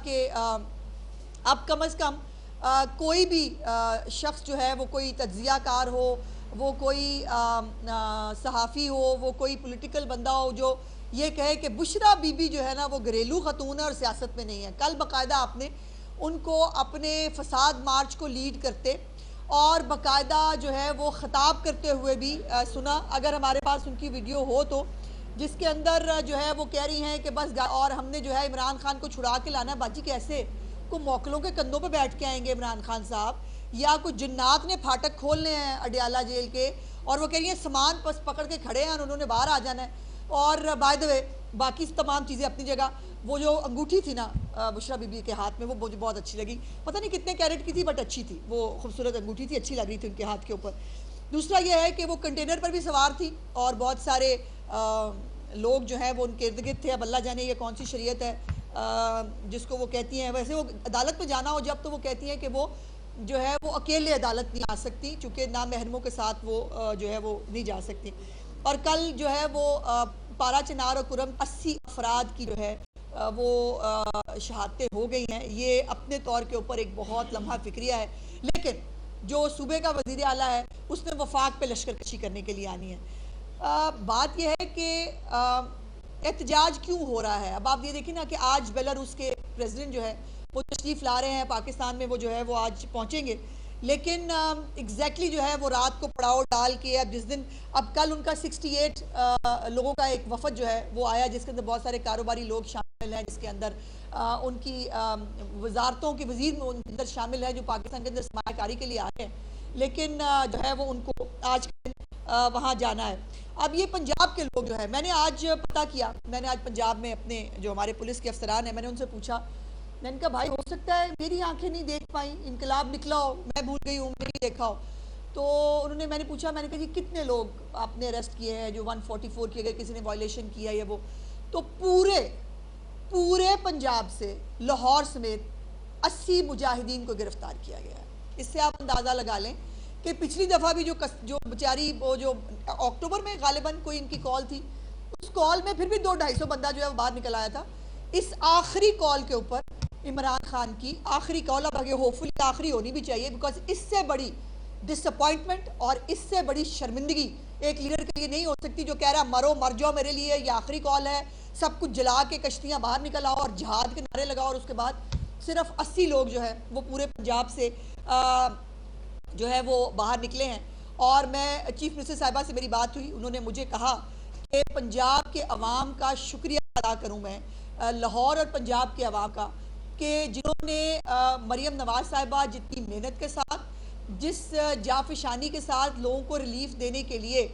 कि अब कम अज़ कम कोई भी शख्स जो है वो कोई तज्ज़ियाकार हो, वो कोई सहाफ़ी हो, वो कोई पॉलिटिकल बंदा हो जो ये कहे कि बुशरा बीबी जो है ना वो घरेलू खतून है और सियासत में नहीं है। कल बाकायदा आपने उनको अपने फसाद मार्च को लीड करते और बाकायदा जो है वो ख़िताब करते हुए भी सुना। अगर हमारे पास उनकी वीडियो हो तो, जिसके अंदर जो है वो कह रही हैं कि बस और हमने जो है इमरान खान को छुड़ा के लाना है। बाजी कैसे? को मौकलों के कंधों पे बैठ के आएंगे इमरान खान साहब, या कुछ जिन्नात ने फाटक खोलने हैं अडियाला जेल के और वो कह रही हैं सामान बस पकड़ के खड़े हैं और उन्होंने बाहर आ जाना है। और बाय द वे बाकी तमाम चीज़ें अपनी जगह। वो जो अंगूठी थी ना बुशरा बीबी के हाथ में, वो मुझे बहुत अच्छी लगी। पता नहीं कितने कैरेट की थी बट अच्छी थी, वो खूबसूरत अंगूठी थी, अच्छी लग रही थी उनके हाथ के ऊपर। दूसरा ये है कि वो कंटेनर पर भी सवार थी और बहुत सारे लोग जो हैं वो उनके इर्द गिर्द थे। अब अल्लाह जाने ये कौन सी शरीयत है जिसको वो कहती हैं। वैसे वो अदालत में जाना हो जब तो वो कहती हैं कि वो जो है वो अकेले अदालत नहीं आ सकती, चूँकि ना महरमों के साथ वो जो है वो नहीं जा सकती। और कल जो है वो पारा चिनार और कुरम 80 अफराद की जो है वो शहादतें हो गई हैं। ये अपने तौर के ऊपर एक बहुत लम्हा फिक्रिया है, लेकिन जो सूबे का वज़ीर आला है उसने वफाक पे लश्कर कशी करने के लिए आनी है। बात यह है कि एहतजाज क्यों हो रहा है। अब आप ये देखिए ना कि आज बेलारूस के प्रेसिडेंट जो है वो तशरीफ़ ला रहे हैं पाकिस्तान में, वो जो है वो आज पहुँचेंगे, लेकिन एग्जैक्टली जो है वो रात को पड़ाव डाल के अब जिस दिन अब कल उनका 68 लोगों का एक वफद जो है वो आया, जिसके अंदर बहुत सारे कारोबारी लोग शामिल हैं, जिसके अंदर उनकी वजारतों के वजीर उनके अंदर शामिल है जो पाकिस्तान के अंदर सरमायाकारी के लिए आ रहे हैं, लेकिन जो है वो उनको आज के दिन वहाँ जाना है। अब ये पंजाब के लोग जो है, मैंने आज पता किया, मैंने आज पंजाब में अपने जो हमारे पुलिस के अफसरान हैं मैंने उनसे पूछा, मैंने कहा भाई हो सकता है मेरी आंखें नहीं देख पाई, इनकलाब निकला हो, मैं भूल गई हूँ, नहीं देखा हो। तो उन्होंने मैंने पूछा, मैंने कहा जी कितने लोग आपने अरेस्ट किए हैं जो 144 किए गए, किसी ने वायलेशन किया या वो? तो पूरे पंजाब से लाहौर समेत 80 मुजाहिदीन को गिरफ्तार किया गया है। इससे आप अंदाज़ा लगा लें कि पिछली दफ़ा भी जो बेचारी वो जो अक्टूबर में गालिबन कोई इनकी कॉल थी, उस कॉल में फिर भी 200-250 बंदा जो है वो बाहर निकल आया था। इस आखिरी कॉल के ऊपर इमरान खान की आखिरी कॉल, अब आगे होपफुली आखिरी होनी भी चाहिए, बिकॉज इससे बड़ी डिसअपॉइंटमेंट और इससे बड़ी शर्मिंदगी एक लीडर के लिए नहीं हो सकती जो कह रहा है मरो मर जाओ मेरे लिए, ये आखिरी कॉल है, सब कुछ जला के कश्तियाँ बाहर निकल आओ और जहाद के नारे लगाओ, और उसके बाद सिर्फ 80 लोग जो है वो पूरे पंजाब से जो है वो बाहर निकले हैं। और मैं चीफ मिनिस्टर साहिबा से मेरी बात हुई, उन्होंने मुझे कहा कि पंजाब के अवाम का शुक्रिया अदा करूँ मैं, लाहौर और पंजाब के अवाम का, कि जिन्होंने मरीम नवाज साहिबा जितनी मेहनत के साथ, जिस जाफिशानी के साथ लोगों को रिलीफ देने के लिए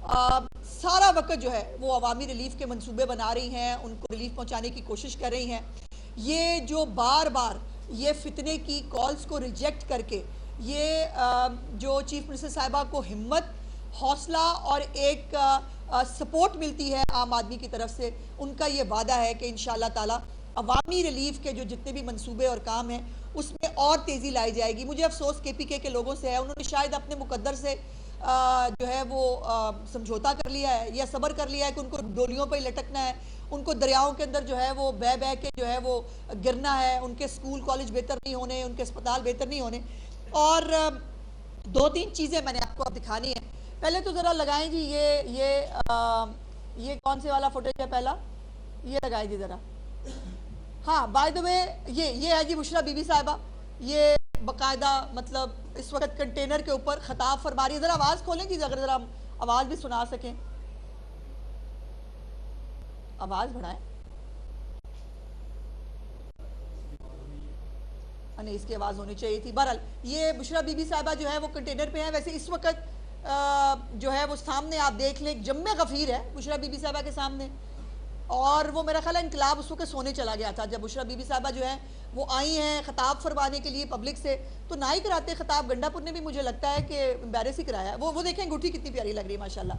सारा वक्त जो है वो अवामी रिलीफ के मंसूबे बना रही हैं, उनको रिलीफ पहुंचाने की कोशिश कर रही हैं। ये जो बार बार ये फितने की कॉल्स को रिजेक्ट करके ये जो चीफ मिनिस्टर साहिबा को हिम्मत, हौसला और एक सपोर्ट मिलती है आम आदमी की तरफ से, उनका ये वादा है कि इंशाअल्लाह ताला अवामी रिलीफ के जो जितने भी मंसूबे और काम हैं उसमें और तेज़ी लाई जाएगी। मुझे अफसोस KPK के लोगों से है, उन्होंने शायद अपने मुकद्दर से जो है वो समझौता कर लिया है या सब्र कर लिया है कि उनको डोलियों पर ही लटकना है, उनको दरियाओं के अंदर जो है वो बह बह के जो है वो गिरना है, उनके स्कूल कॉलेज बेहतर नहीं होने, उनके अस्पताल बेहतर नहीं होने। और 2-3 चीज़ें मैंने आपको अब दिखानी है। पहले तो ज़रा लगाएं जी ये कौन से वाला फुटेज है, पहला ये लगाएं जी ज़रा। हाँ, बाय द वे ये है जी बुशरा बीबी साहिबा, ये बाकायदा मतलब इस वक्त कंटेनर के ऊपर खताब फरमा रही है। ज़रा आवाज़ खोलें जी, अगर ज़रा आवाज़ भी सुना सकें, आवाज़ बढ़ाएं। नहीं, इसकी आवाज़ होनी चाहिए थी। बहरहाल ये बुशरा बीबी साहिबा जो है वो कंटेनर पे है। वैसे इस वक्त जो है वो सामने आप देख लें जम्मे गफ़ीर है बुशरा बीबी साहिबा के सामने, और वो मेरा ख्याल है इनकलाब उस वक्त सोने चला गया था जब बुशरा बीबी साहिबा जो है वो आई हैं खिताब फरमाने के लिए पब्लिक से। तो ना ही कराते खिताब, गंडापुर ने भी मुझे लगता है कि एम्बेरस ही कराया। वो देखें अंगूठी कितनी प्यारी लग रही है माशाल्लाह।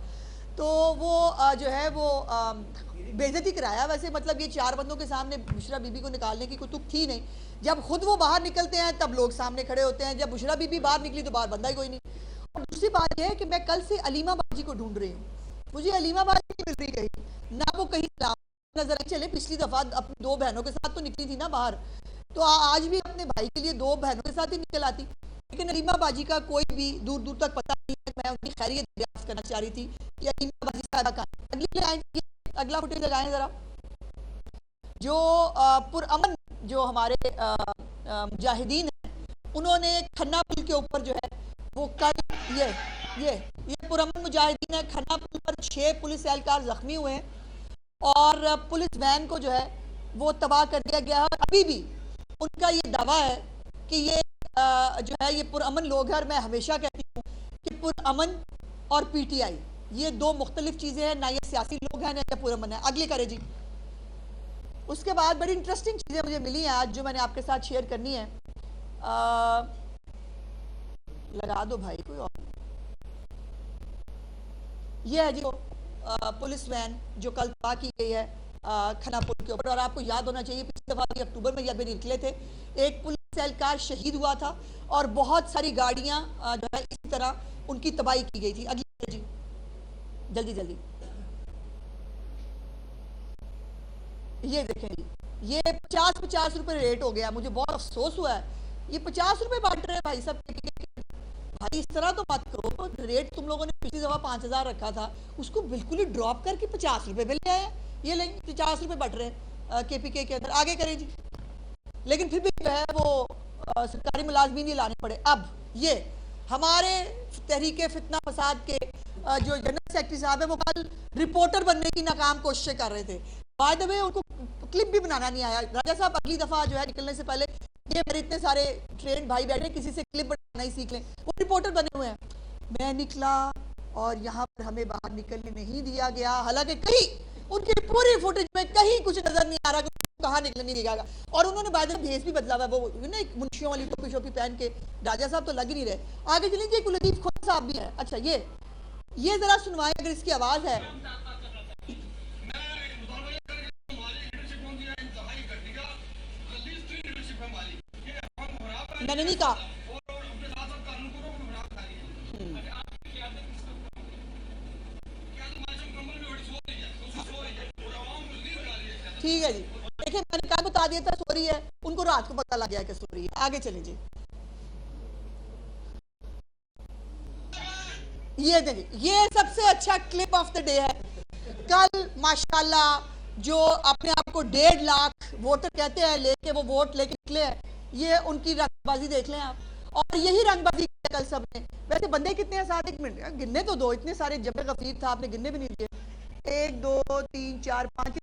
तो वो जो है वो बेइज्जती कराया। वैसे मतलब ये 4 बंदों के सामने बुशरा बीबी को निकालने की कोई तुक थी नहीं। जब खुद वो बाहर निकलते हैं तब लोग सामने खड़े होते हैं, जब बुशरा बीबी बाहर निकली तो बाहर बंदा ही कोई नहीं। और दूसरी बात यह है कि मैं कल से अलीमा बाजी को ढूंढ रही हूँ, मुझे अलीमा बाजी नहीं मिल रही कहीं, ना वो कहीं नजर चले। पिछली दफ़ा अपनी 2 बहनों के साथ तो निकली थी ना बाहर, तो आज भी अपने भाई के लिए दो बहनों के साथ ही निकल आती। लेकिन अलीमा बाजी का कोई भी दूर दूर तक पता नहीं है। मैं उनकी खैरियत दरियाफ्त करना चाह रही थी कि अलीमा बाजी साहबा का अगला फुटेज लगाएं ज़रा। जो पुरअमन जो हमारे मुजाहिदीन हैं, उन्होंने खन्ना पुल के ऊपर जो है वो कल ये पुरअमन मुजाहिदीन है, खन्ना पुल पर 6 पुलिस एहलकार जख्मी हुए हैं और पुलिस वैन को जो है वो तबाह कर दिया गया है। और अभी भी उनका ये दावा है कि ये जो है ये पुरअमन लोग हैं। और मैं हमेशा कहती हूँ कि पुरअमन और पीटीआई ये दो मुख्तलिफ चीज़ें हैं, ना ये सियासी लोग हैं ना ये पुरअमन है। अगली करें जी। उसके बाद बड़ी इंटरेस्टिंग चीज़ें मुझे मिली हैं आज जो मैंने आपके साथ शेयर करनी है। लगा दो भाई कोई और। ये है जी पुलिस वैन जो कल तबाह की गई है खन्ना पुल के ऊपर। और आपको याद होना चाहिए पिछली दफ़ा भी अक्टूबर में जब निकले थे, एक पुलिस एहलकार शहीद हुआ था और बहुत सारी गाड़ियां जो है इसी तरह उनकी तबाही की गई थी। अगली जी, जल्दी जल्दी। ये देखें जी, ये 50-50 रुपए रेट हो गया। मुझे बहुत अफसोस हुआ है, ये 50 रुपए बांट रहे हैं भाई साहब। भाई इस तरह तो मत करो। रेट तुम लोगों ने पिछली दफा 5000 रखा था, उसको बिल्कुल ही ड्रॉप करके 50 रुपए पे ले आए। ये लेंगे 50 रुपए बढ़ रहे हैं केपीके के अंदर। आगे करें जी। लेकिन फिर भी जो है वो सरकारी मुलाजमीन नहीं लाने पड़े। अब ये हमारे तहरीके फितना फसाद के जो जनरल सेक्रेटरी साहब है वो कल रिपोर्टर बनने की नाकाम कोशिशें कर रहे थे। बाय द वे उनको क्लिप भी बनाना नहीं आया। राजा साहब अगली दफा जो है निकलने से पहले, ये मेरे इतने सारे ट्रेन भाई बैठे, किसी से क्लिप बनाना ही सीख लें। वो रिपोर्टर बने हुए हैं। मैं निकला और यहाँ पर हमें बाहर निकलने नहीं दिया गया, हालांकि कहीं उनकी पूरी फुटेज में कहीं कुछ नजर नहीं आ रहा कि कहाँ निकलने नहीं दिया गया। और उन्होंने बाद में भेस भी बदला हुआ, वो ना एक मुंशियों वाली टोपी शोपी पहन के। राजा साहब तो लग ही नहीं रहे। आगे चलेंगे, कुलदीप खोसा साहब भी है। अच्छा ये जरा सुनवाएं अगर इसकी आवाज है। मैंने नहीं कहा। ठीक है जी, देखिए मैंने कहा बता दिया था सॉरी है, उनको रात को पता लग गया कि सॉरी है। आगे चले जी। ये देखिए, ये सबसे अच्छा क्लिप ऑफ द डे है। कल माशाल्लाह जो अपने आप को 1.5 लाख वोटर कहते हैं लेके वो वोट लेके निकले हैं, ये उनकी रंगबाजी देख लें आप। और यही रंगबाजी कल सबने। वैसे बंदे कितने हैं साथ, 1 मिनट गिनने तो दो। इतने सारे जब गफीर था, आपने गिनने भी नहीं दिए। 1 2 3 4 5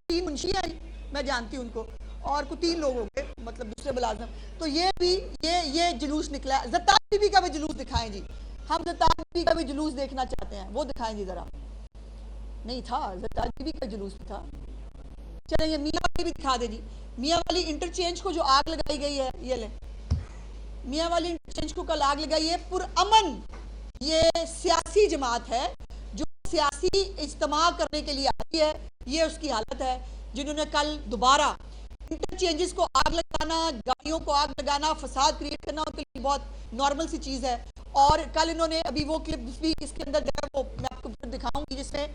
3 मुंशी हैं, मैं जानती हूँ उनको। और कुछ 3 लोग हो गए, मतलब दूसरे मुलाजम। तो ये भी ये जुलूस निकला। ज़त्तार बीबी का भी जुलूस दिखाएं जी। हम ज़त्तार बीबी का भी जुलूस देखना चाहते हैं, वो दिखाएं जी जरा। नहीं था, ज़त्तार बीबी का जुलूस भी था। चलें ये मियाँ वाली भी दिखा दे जी। मियाँ वाली इंटरचेंज को जो आग लगाई गई है, ये ले मियाँ वाली इंटरचेंज को कल आग लगाई है। पुरअमन ये सियासी जमात है जो सियासी इज्तिमा करने के लिए आती है, ये उसकी हालत है। जिन्होंने कल दोबारा इंटरचेंजेस को आग लगाना, गाड़ियों को आग लगाना, फसाद क्रिएट करना उनके लिए बहुत नॉर्मल सी चीज़ है। और कल इन्होंने अभी वो क्लिप भी इसके अंदर जो है वो मैं आपको दिखाऊंगी, जिसमें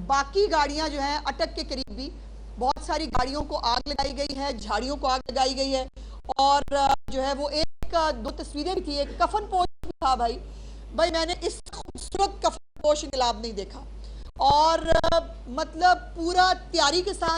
बाकी गाड़ियां जो हैं अटक के करीब भी बहुत सारी गाड़ियों को आग लगाई गई है, झाड़ियों को आग लगाई गई है। और जो है वो 1-2 तस्वीरें भी थी, एक कफन पोश भी था। भाई मैंने इस खूबसूरत कफन पोश इनकलाब नहीं देखा। और मतलब पूरा तैयारी के साथ